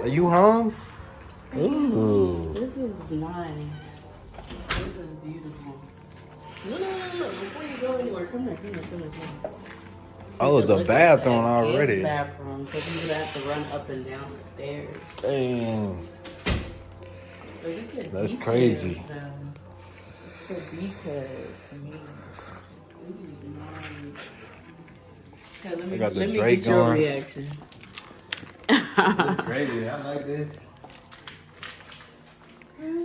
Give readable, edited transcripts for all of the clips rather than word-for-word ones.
Are you home? Ooh. This is nice. This is beautiful. Look. Before you go anywhere, come here. Oh, it's a bathroom already. It's bathroom, so you would have to run up and down the stairs. Dang. That's details, crazy. It's the details to me. This is nice. Okay, let me get your reaction. That's crazy. I like this.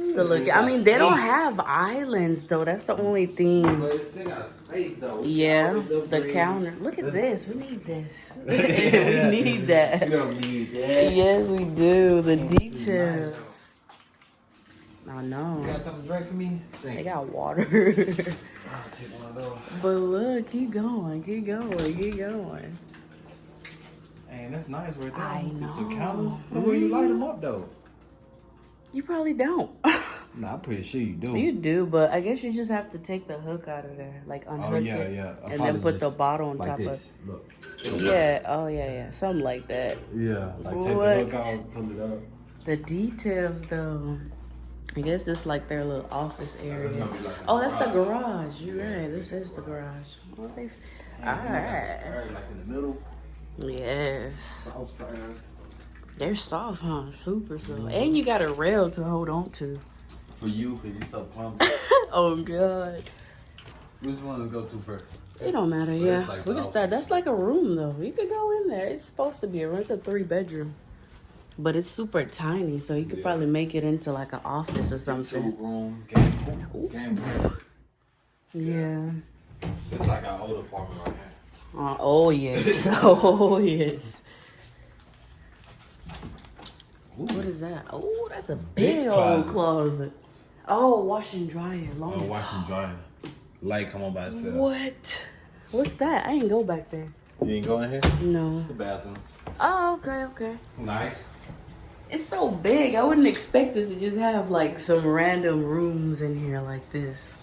Still look. I mean, they don't have islands though. That's the only thing. But it still got space though. Yeah, the counter. Look at this. We need this. We need that. You don't need that. Yes, we do. The details. I know. You got something to drink for me? They got water. I'll take one of those. But look, keep going. Man, that's nice right there. I know. Some counters. Look where you light them up though. You probably don't. Nah, I'm pretty sure you do. You do, but I guess you just have to take the hook out of there, like unhook it, yeah. and then put the bottle on like top this. Look. of. Yeah. Oh yeah. Something like that. Yeah. Like take What? the hook out, pull it up. The details, though. I guess this like their little office area. Like That's the garage. You're right. This is the garage. Well, they... All right. Like in the middle. Yes. Outside. They're soft, huh? Super soft. And you got a rail to hold on to. For you, because you're so plump. Oh, God. Which one to go to first? It don't matter, yeah. Like We can start. That's like a room, though. You could go in there. It's supposed to be a room. It's a 3-bedroom. But it's super tiny, so you could probably make it into like an office or something. 2-room, game room. Yeah. It's like our old apartment right here. Oh, yes. Oh, yes. Ooh. What is that? Oh, that's a big old closet. Oh, wash and dryer. Oh, wash and dryer. Light come on by itself. What? What's that? I ain't go back there. You ain't go in here? No. It's a bathroom. Oh, okay. Nice. It's so big. I wouldn't expect it to just have like some random rooms in here like this.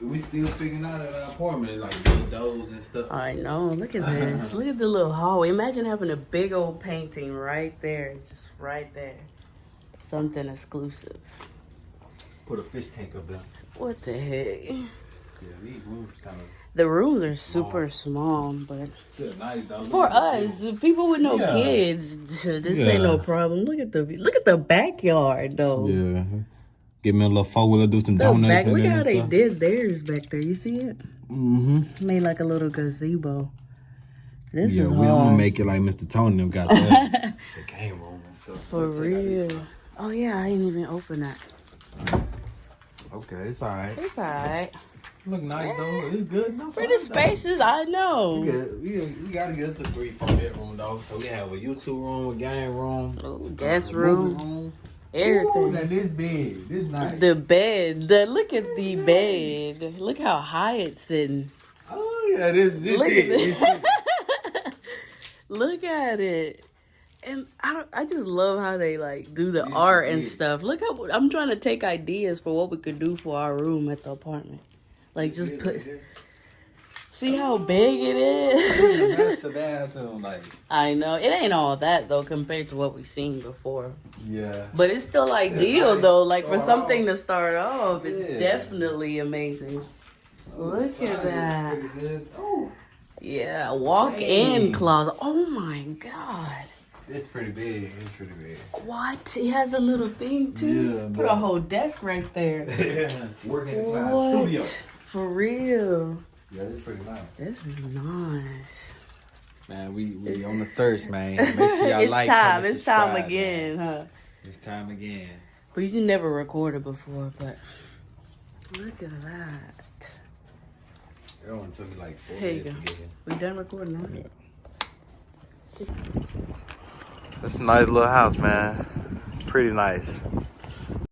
We still figuring out at our apartment, like windows and stuff. I know. Look at this. Look at the little hallway. Imagine having a big old painting right there. Just right there. Something exclusive. Put a fish tank up there. What the heck? Yeah, these rooms kind of... The rooms are super small, but Still nice, though. for us, people with no kids, this ain't no problem. Look at the backyard though. Yeah. Give me a little 4-wheeler, do some donuts. Look how they did theirs back there. You see it? Mm-hmm. Made like a little gazebo. This is hard. We gonna make it like Mr. Tony them got that. The game room and stuff. For real. Oh yeah, I ain't even open that. Okay, it's alright. It's alright. Look nice though. It's good. No, pretty spacious, I know. We gotta get us a 3-4 bedroom though. So we have a YouTube room, a game room, guest room, everything. Ooh, now this big. This nice. The bed. Look at the bed. Look how high it's sitting. Oh yeah, this Look at it. this. Look at it. And I just love how they like do the art and stuff. Look how I'm trying to take ideas for what we could do for our room at the apartment. Like just put. See how big it is. That's the bathroom, like. I know it ain't all that though compared to what we've seen before. Yeah. But it's still ideal though. Like for something to start off, it's definitely amazing. Look at that. Yeah, walk-in closet. Oh my God. It's pretty big. It's pretty big. What? It has a little thing too. Yeah. Put a whole desk right there. Yeah. Working class studio. For real. Yeah, it's pretty nice. This is nice. Man, we on the search, man. Make sure y'all It's like, time. comment, It's time subscribe, again, man. huh? It's time again. But you never recorded before, but look at that. It only took me like 4 Here you minutes go. to get here. We done recording now? Yeah. That's a nice little house, man. Pretty nice.